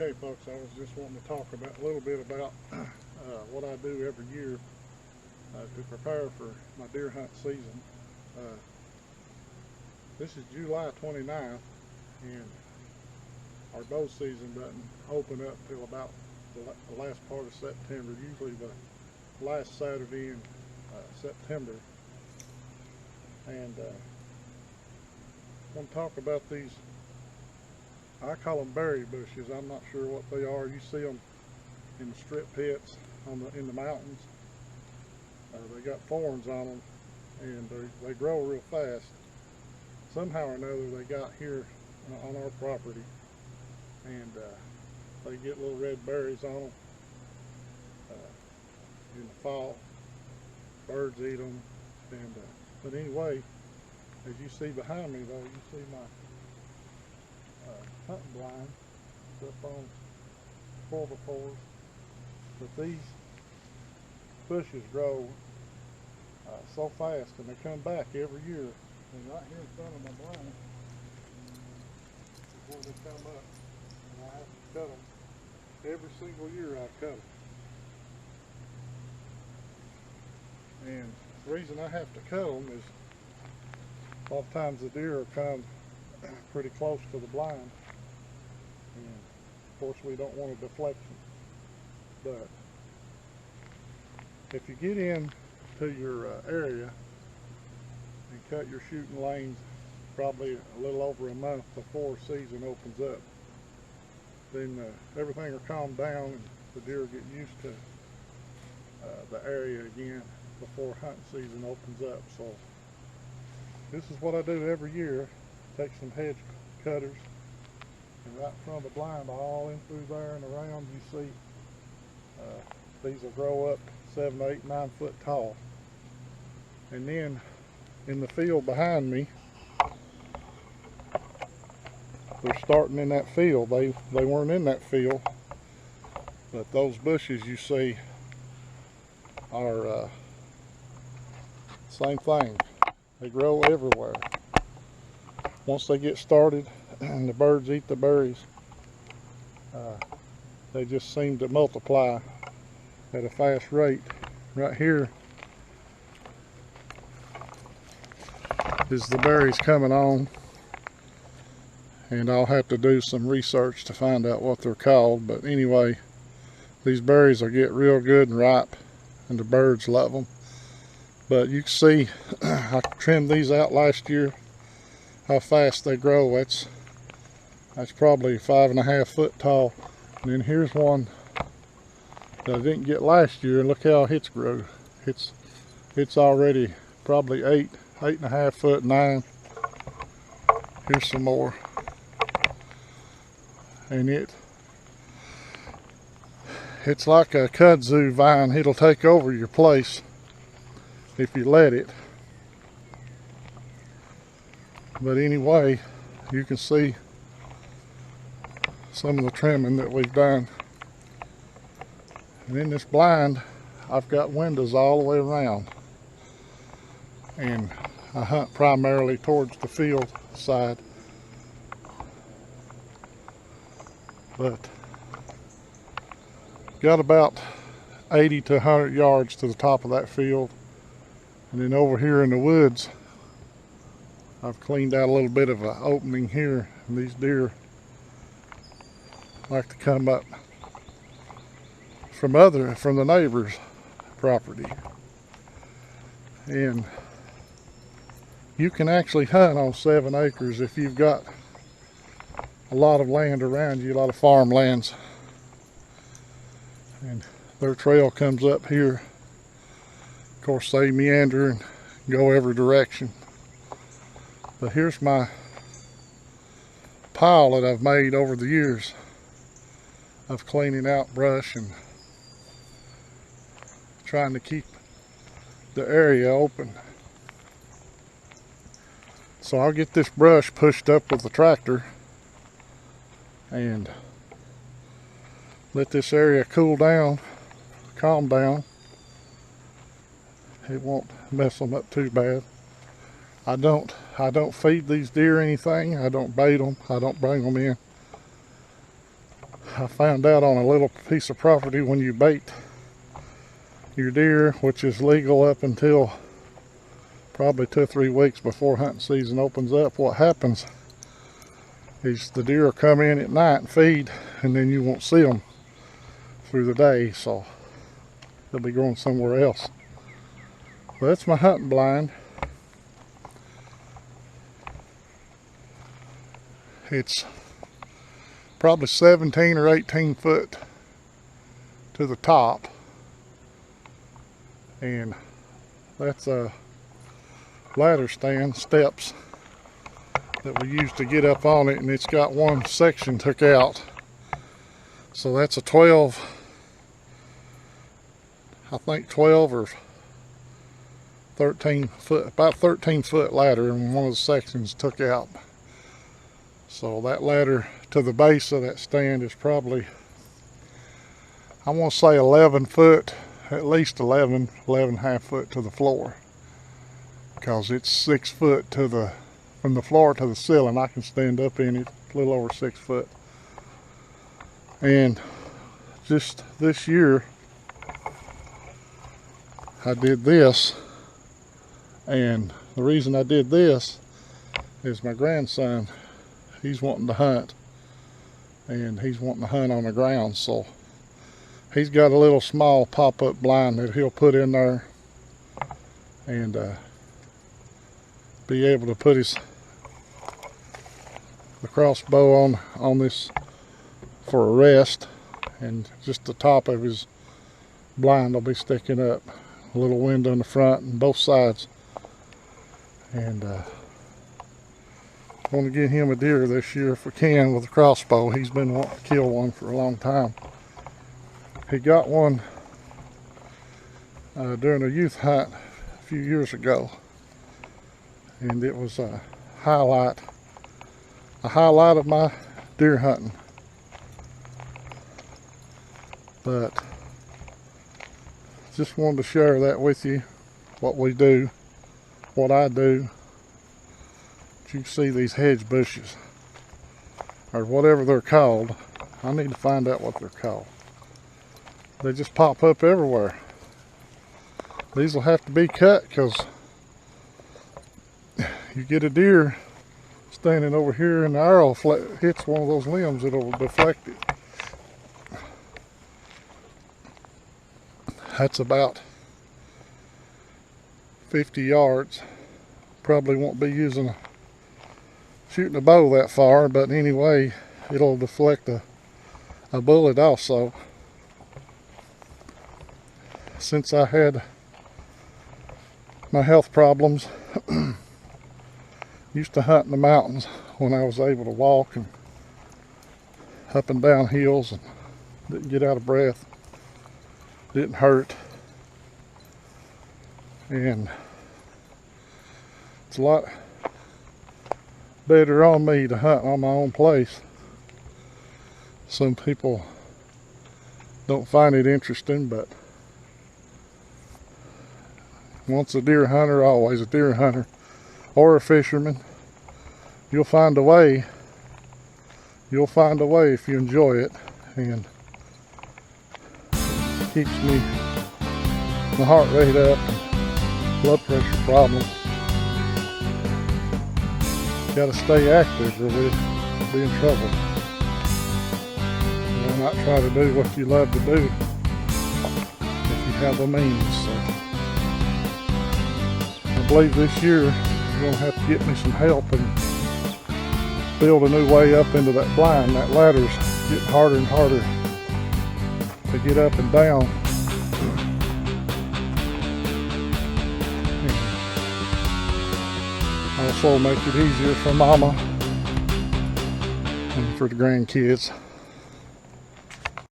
Okay, folks, I was just wanting to talk about a little bit about what I do every year to prepare for my deer hunt season. Uh, this is July 29th, and our bow season doesn't open up till about the last part of September, usually the last Saturday in September. And I want to talk about these, I call them berry bushes. I'm not sure what they are. You see them in the strip pits in the mountains. They got thorns on them, and they grow real fast. Somehow or another they got here on our property, and they get little red berries on them in the fall. Birds eat them, and but anyway, as you see behind me though, you see my hunting blind up on 4x4s. But these bushes grow so fast, and they come back every year. And right here in front of my blind is where they come up, and I have to cut them. Every single year I cut them. And the reason I have to cut them is a lot of times the deer will come pretty close to the blind, and of course we don't want a deflection. But if you get in to your area and cut your shooting lanes probably a little over a month before season opens up, then everything will calm down and the deer will get used to the area again before hunting season opens up. So this is what I do every year. Take some hedge cutters, and right in front of the blind, all in through there and around, you see these will grow up 7, 8, 9 foot tall. And then in the field behind me, they're starting in that field. They weren't in that field, but those bushes you see are same thing. They grow everywhere. Once they get started and the birds eat the berries, they just seem to multiply at a fast rate. Right here is the berries coming on, and I'll have to do some research to find out what they're called. But anyway, these berries will get real good and ripe, and the birds love them. But you can see I trimmed these out last year, how fast they grow. That's probably 5.5 foot tall. And then here's one that I didn't get last year, and look how it's grew. It's already probably 8.5 foot, 9. Here's some more. And it's like a kudzu vine. It'll take over your place if you let it. But anyway, you can see some of the trimming that we've done. And in this blind, I've got windows all the way around, and I hunt primarily towards the field side. But got about 80 to 100 yards to the top of that field. And then over here in the woods, I've cleaned out a little bit of an opening here, and these deer like to come up from the neighbor's property. And you can actually hunt on 7 acres if you've got a lot of land around you, a lot of farmlands. And their trail comes up here. Of course, they meander and go every direction. But here's my pile that I've made over the years of cleaning out brush and trying to keep the area open. So I'll get this brush pushed up with the tractor and let this area cool down, calm down. It won't mess them up too bad. I don't feed these deer anything. I don't bait them. I don't bring them in. I found out on a little piece of property, when you bait your deer, which is legal up until probably 2 or 3 weeks before hunting season opens up, what happens is the deer will come in at night and feed, and then you won't see them through the day, so they'll be going somewhere else. Well, that's my hunting blind. It's probably 17 or 18 foot to the top, and that's a ladder stand, steps that we used to get up on it, and it's got one section took out. So that's a 12, I think 12 or 13 foot, about 13 foot ladder, and one of the sections took out. So that ladder to the base of that stand is probably, I want to say 11 foot, at least 11 and a half foot to the floor, because it's 6 foot to the, from the floor to the ceiling. I can stand up in it a little over 6 foot. And just this year I did this, and the reason I did this is my grandson, he's wanting to hunt, and he's wanting to hunt on the ground, so he's got a little small pop-up blind that he'll put in there and be able to put the crossbow on this for a rest, and just the top of his blind will be sticking up, a little window in the front and both sides. And want to get him a deer this year if we can with a crossbow. He's been wanting to kill one for a long time. He got one during a youth hunt a few years ago, and it was a highlight of my deer hunting. But just wanted to share that with you, what we do, what I do. You see these hedge bushes, or whatever they're called. I need to find out what they're called. They just pop up everywhere. These will have to be cut, because you get a deer standing over here and the arrow hits one of those limbs, it'll deflect it. That's about 50 yards. Probably won't be shooting a bow that far, but anyway, it'll deflect a bullet also. Since I had my health problems, used to hunt in the mountains when I was able to walk and up and down hills and didn't get out of breath, didn't hurt, and it's a lot better on me to hunt on my own place. Some people don't find it interesting, but once a deer hunter, always a deer hunter, or a fisherman. You'll find a way. You'll find a way if you enjoy it, and keeps my heart rate up, and blood pressure problems. Got to stay active or we'll be in trouble. Why not try to do what you love to do if you have the means? So I believe this year you're going to have to get me some help and build a new way up into that blind. That ladder's getting harder and harder to get up and down. Also make it easier for mama and for the grandkids.